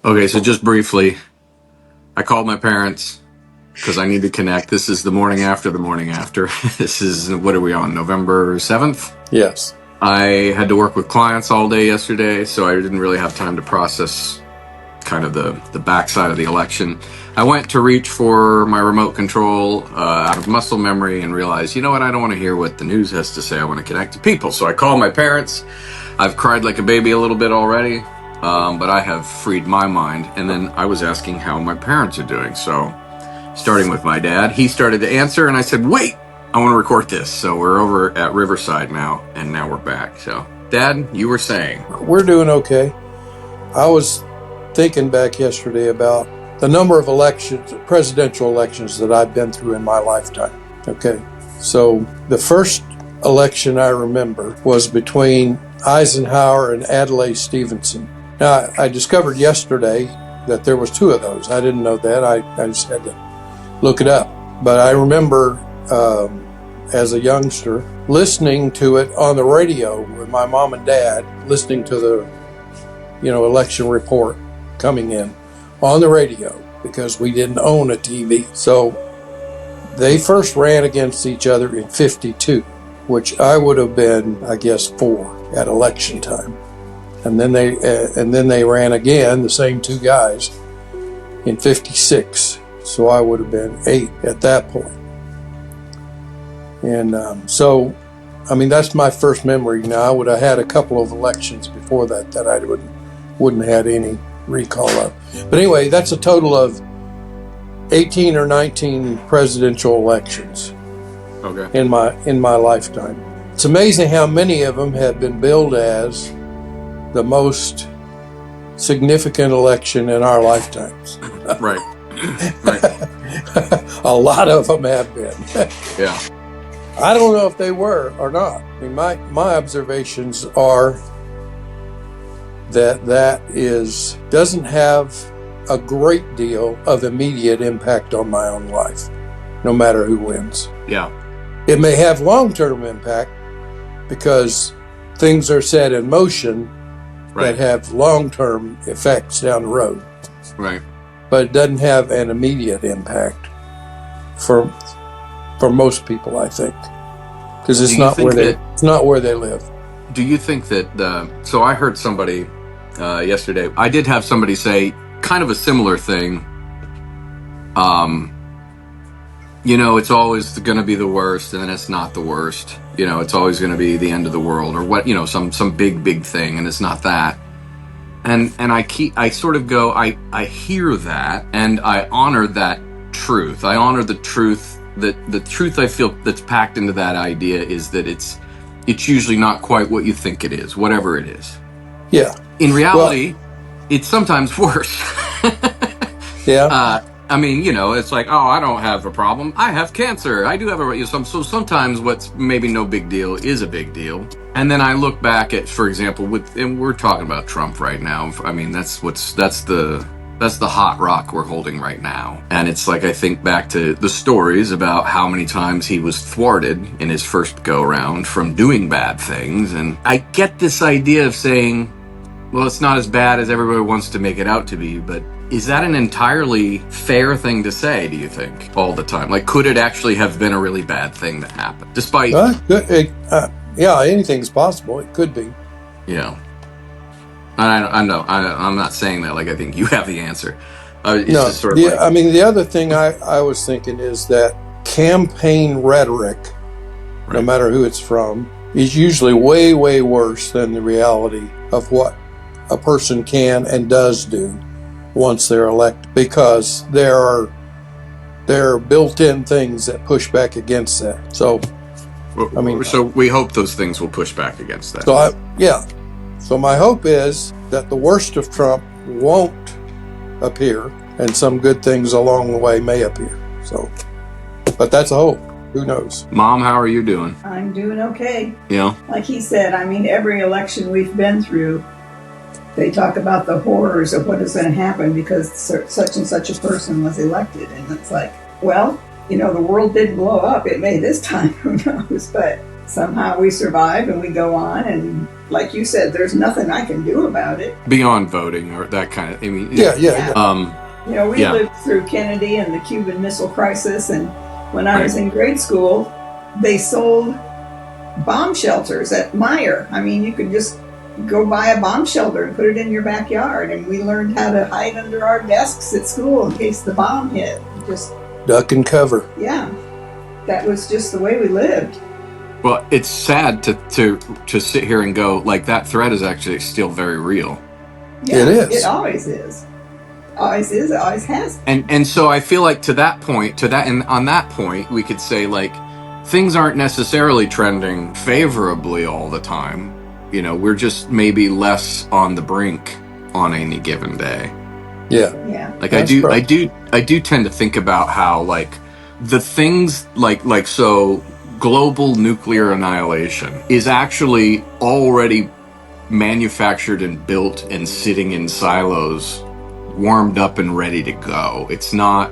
Okay, so just briefly, I called my parents because I need to connect. This is the morning after the morning after. This is, what are we on, November 7th? Yes. I had to work with clients all day yesterday, so I didn't really have time to process kind of the backside of the election. I went to reach for my remote control out of muscle memory and realized, you know what, I don't want to hear what the news has to say. I want to connect to people. So I called my parents. I've cried like a baby a little bit already, but I have freed my mind. And then I was asking how my parents are doing. So starting with my dad, he started to answer, and I said, wait, I want to record this. So we're over at Riverside now, and now we're back. So, Dad, you were saying. We're doing okay. I was thinking back yesterday about the number of elections, presidential elections that I've been through in my lifetime. Okay. So the first election I remember was between Eisenhower and Adlai Stevenson. Now, I discovered yesterday that there was two of those. I didn't know that. I just had to look it up. But I remember as a youngster listening to it on the radio with my mom and dad, listening to the election report coming in on the radio because we didn't own a TV. So they first ran against each other in 52, which I would have been, I guess, 4 at election time. And then they ran again, the same two guys, in 56. So I would have been 8 at that point. And so, I mean, that's my first memory. Now, I would have had a couple of elections before that I wouldn't have had any recall of. But anyway, that's a total of 18 or 19 presidential elections in my lifetime. It's amazing how many of them have been billed as the most significant election in our lifetimes. Right. A lot of them have been. Yeah. I don't know if they were or not. I mean, my observations are that doesn't have a great deal of immediate impact on my own life, no matter who wins. Yeah. It may have long-term impact because things are set in motion that have long-term effects down the road. Right. But it doesn't have an immediate impact for most people, I think, because it's not where they live. Do you think that so I heard somebody yesterday, I did have somebody say kind of a similar thing. It's always going to be the worst, and then it's not the worst. It's always going to be the end of the world, or what, some big thing, and it's not that. And I sort of go, I hear that, and I honor that truth. I honor the truth that the truth I feel that's packed into that idea is that it's usually not quite what you think it is, whatever it is. Yeah. In reality, it's sometimes worse. Yeah. I mean, it's like, oh, I don't have a problem. I have cancer. I do have so sometimes what's maybe no big deal is a big deal. And then I look back at, for example, and we're talking about Trump right now. I mean, that's the hot rock we're holding right now. And it's like, I think back to the stories about how many times he was thwarted in his first go around from doing bad things. And I get this idea of saying, well, it's not as bad as everybody wants to make it out to be, but is that an entirely fair thing to say, do you think, all the time? Like, could it actually have been a really bad thing that happened? Despite... yeah, anything's possible. It could be. Yeah. I know. I'm not saying that like I think you have the answer. It's no, just sort of I mean, the other thing I was thinking is that campaign rhetoric, no matter who it's from, is usually way, way worse than the reality of what a person can and does do once they're elected, because there are built-in things that push back against that. So, I mean, so we hope those things will push back against that. So my hope is that the worst of Trump won't appear, and some good things along the way may appear. So, but that's a hope. Who knows? Mom, how are you doing? I'm doing okay. Yeah. Like he said, I mean, every election we've been through, they talk about the horrors of what is going to happen because such and such a person was elected. And it's like, well, the world didn't blow up. It may this time, who knows? But somehow we survive and we go on. And like you said, there's nothing I can do about it. Beyond voting or that kind of, I mean, Yeah. You know, we lived through Kennedy and the Cuban Missile Crisis, and when I was in grade school, they sold bomb shelters at Meyer. I mean, you could just go buy a bomb shelter and put it in your backyard, and we learned how to hide under our desks at school in case the bomb hit. Just duck and cover. Yeah, that was just the way we lived. Well, it's sad to sit here and go, like, that threat is actually still very real. Yeah, it is. It always is. Always is. It always has. And so I feel like and on that point, we could say, like, things aren't necessarily trending favorably all the time. You know, we're just maybe less on the brink on any given day. Yeah. Like, I do tend to think about how, like, the things like so global nuclear annihilation is actually already manufactured and built and sitting in silos, warmed up and ready to go. It's not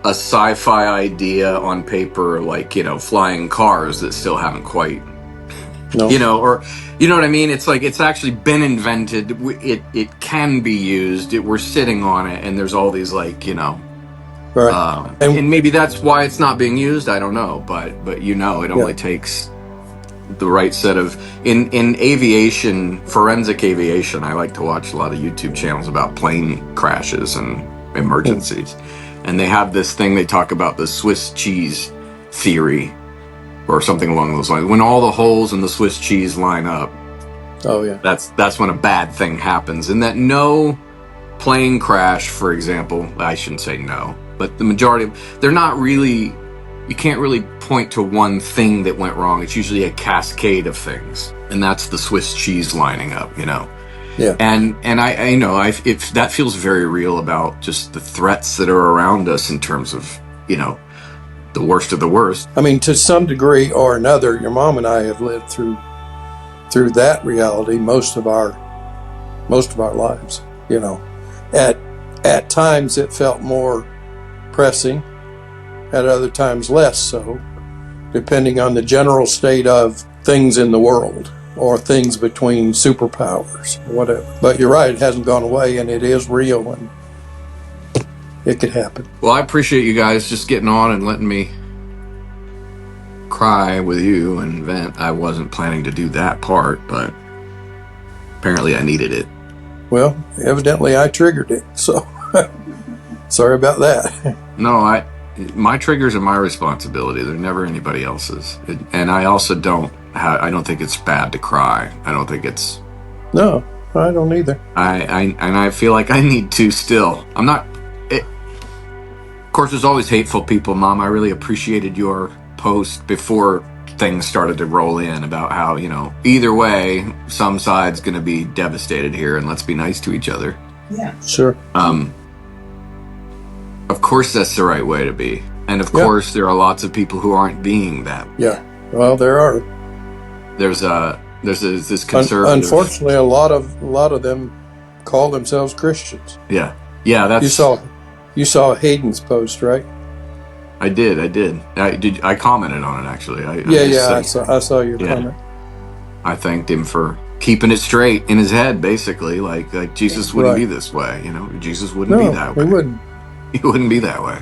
a sci-fi idea on paper, like, you know, flying cars that still haven't quite, you know, or, you know what I mean? It's like, it's actually been invented. It can be used. We're sitting on it, and there's all these, like, you know, right. And maybe that's why it's not being used. I don't know, but you know, it only takes the right set of in aviation, forensic aviation. I like to watch a lot of YouTube channels about plane crashes and emergencies, and they have this thing they talk about, the Swiss cheese theory or something along those lines. When all the holes in the Swiss cheese line up, that's when a bad thing happens. And that no plane crash, for example, I shouldn't say no, but the majority of, they're not really, you can't really point to one thing that went wrong. It's usually a cascade of things, and that's the Swiss cheese lining up, you know. Yeah. And I know if that feels very real about just the threats that are around us in terms of, you know, the worst of the worst. I mean, to some degree or another, your mom and I have lived through that reality most of our lives. You know, at times it felt more pressing, at other times less so, depending on the general state of things in the world or things between superpowers or whatever. But you're right, it hasn't gone away, and it is real, and it could happen. Well, I appreciate you guys just getting on and letting me cry with you and vent. I wasn't planning to do that part, but apparently I needed it. Well, evidently I triggered it, so sorry about that. No, my triggers are my responsibility. They're never anybody else's. And I also I don't think it's bad to cry. I don't think it's... No, I don't either. I feel like I need to still. I'm not... Of course, there's always hateful people, Mom. I really appreciated your post before things started to roll in about how, you know, either way, some side's going to be devastated here, and let's be nice to each other. Yeah. Sure. Of course, that's the right way to be. And of course, there are lots of people who aren't being that. Yeah. Well, there are. There's this conservative... Unfortunately, a lot of them call themselves Christians. Yeah. Yeah, that's... You saw Hayden's post, right? I did. I commented on it, actually. I saw your comment. I thanked him for keeping it straight in his head, basically. Like Jesus wouldn't be this way, you know? Jesus wouldn't be that way. He wouldn't. He wouldn't be that way.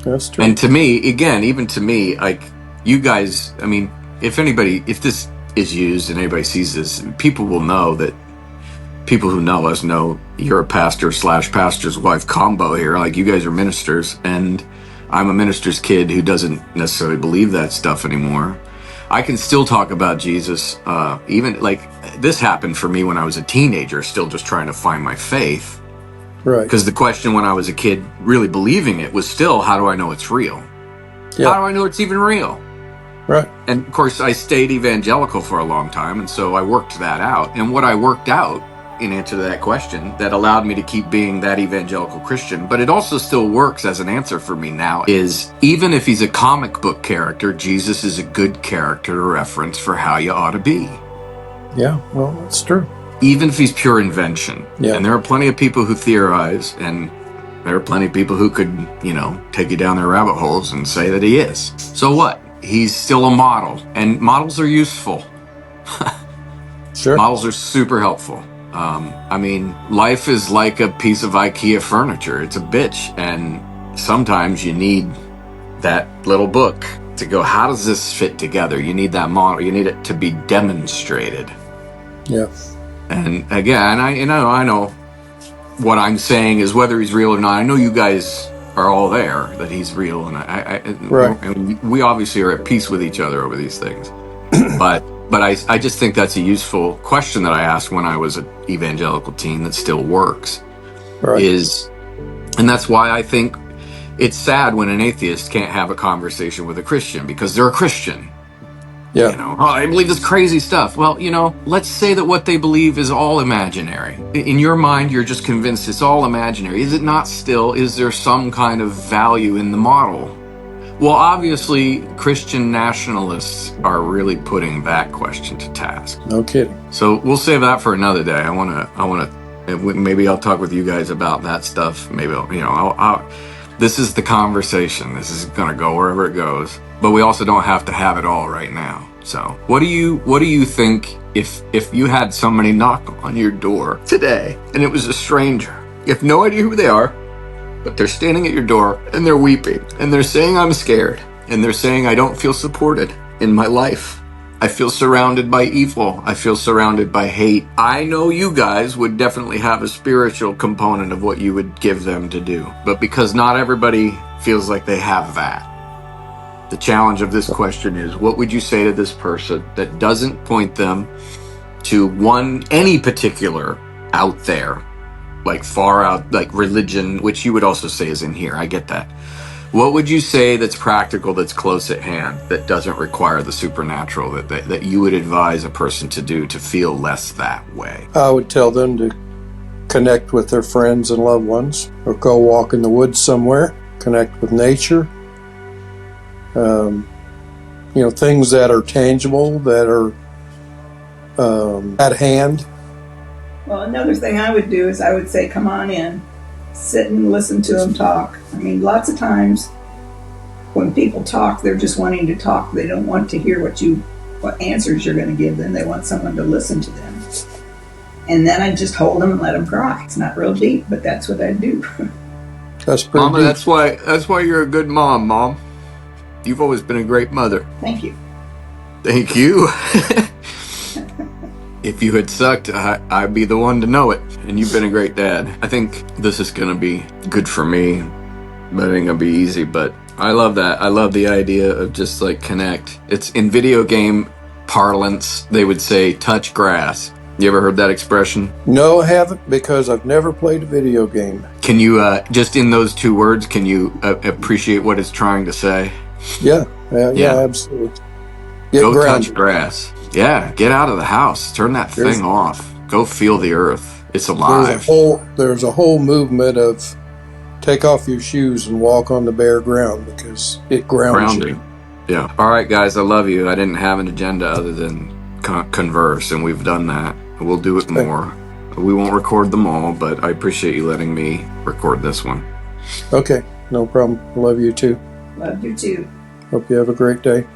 That's true. And to me, again, even to me, like, you guys, I mean, if this is used and anybody sees this, people will know that people who know us know you're a pastor/pastor's wife combo here. Like, you guys are ministers, and I'm a minister's kid who doesn't necessarily believe that stuff anymore. I can still talk about Jesus. Even, like, this happened for me when I was a teenager, still just trying to find my faith. Right. Because the question when I was a kid, really believing it, was still, how do I know it's real? Yeah. How do I know it's even real? Right. And of course, I stayed evangelical for a long time, and so I worked that out. And what I worked out in answer to that question that allowed me to keep being that evangelical Christian, but it also still works as an answer for me now, is even if he's a comic book character, Jesus is a good character to reference for how you ought to be. Yeah, well, that's true. Even if he's pure invention. Yeah. And there are plenty of people who theorize, and there are plenty of people who could, you know, take you down their rabbit holes and say that he is. So what? he's still a model, and models are useful. Sure. Models are super helpful. I mean, life is like a piece of IKEA furniture. It's a bitch, and sometimes you need that little book to go, how does this fit together? You need that model. You need it to be demonstrated. Yeah. And again, I know what I'm saying is whether he's real or not. I know you guys are all there that he's real, and Right. and we obviously are at peace with each other over these things. But I just think that's a useful question that I asked when I was an evangelical teen that still works. Right. And that's why I think it's sad when an atheist can't have a conversation with a Christian because they're a Christian. Yeah. You know, oh, I believe this crazy stuff. Well, you know, let's say that what they believe is all imaginary. In your mind, you're just convinced it's all imaginary. Is it not still? Is there some kind of value in the model? Well, obviously, Christian nationalists are really putting that question to task. No kidding. So we'll save that for another day. I want to. Maybe I'll talk with you guys about that stuff. Maybe this is the conversation. This is going to go wherever it goes. But we also don't have to have it all right now. So, what do you think if you had somebody knock on your door today and it was a stranger? You have no idea who they are, but they're standing at your door and they're weeping and they're saying, I'm scared. And they're saying, I don't feel supported in my life. I feel surrounded by evil. I feel surrounded by hate. I know you guys would definitely have a spiritual component of what you would give them to do. But because not everybody feels like they have that, the challenge of this question is, what would you say to this person that doesn't point them to any particular out there, like far out, like religion, which you would also say is in here. I get that. What would you say that's practical, that's close at hand, that doesn't require the supernatural, that you would advise a person to do to feel less that way? I would tell them to connect with their friends and loved ones, or go walk in the woods somewhere, connect with nature. Things that are tangible, that are at hand. Well, another thing I would do is I would say, come on in, sit and listen to them talk. I mean, lots of times when people talk, they're just wanting to talk. They don't want to hear what answers you're going to give them. They want someone to listen to them. And then I just hold them and let them cry. It's not real deep, but that's what I do. That's pretty Mama, deep. that's why you're a good mom, Mom. You've always been a great mother. Thank you. Thank you. If you had sucked, I'd be the one to know it. And you've been a great dad. I think this is going to be good for me, but it ain't going to be easy. But I love that. I love the idea of just like connect. It's in video game parlance, they would say touch grass. You ever heard that expression? No, I haven't, because I've never played a video game. Can you, just in those two words, can you appreciate what it's trying to say? Yeah, absolutely. Go touch grass. Yeah, get out of the house. Turn that thing off. Go feel the earth. It's alive. There's a whole movement of take off your shoes and walk on the bare ground, because it grounds you. Yeah. All right, guys, I love you. I didn't have an agenda other than converse, and we've done that. We'll do it more. We won't record them all, but I appreciate you letting me record this one. Okay, no problem. Love you too. Love you too. Hope you have a great day.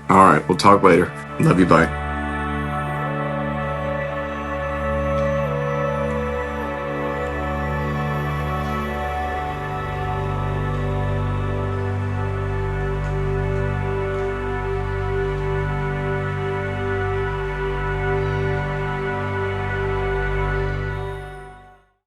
All right, we'll talk later. Love you, bye.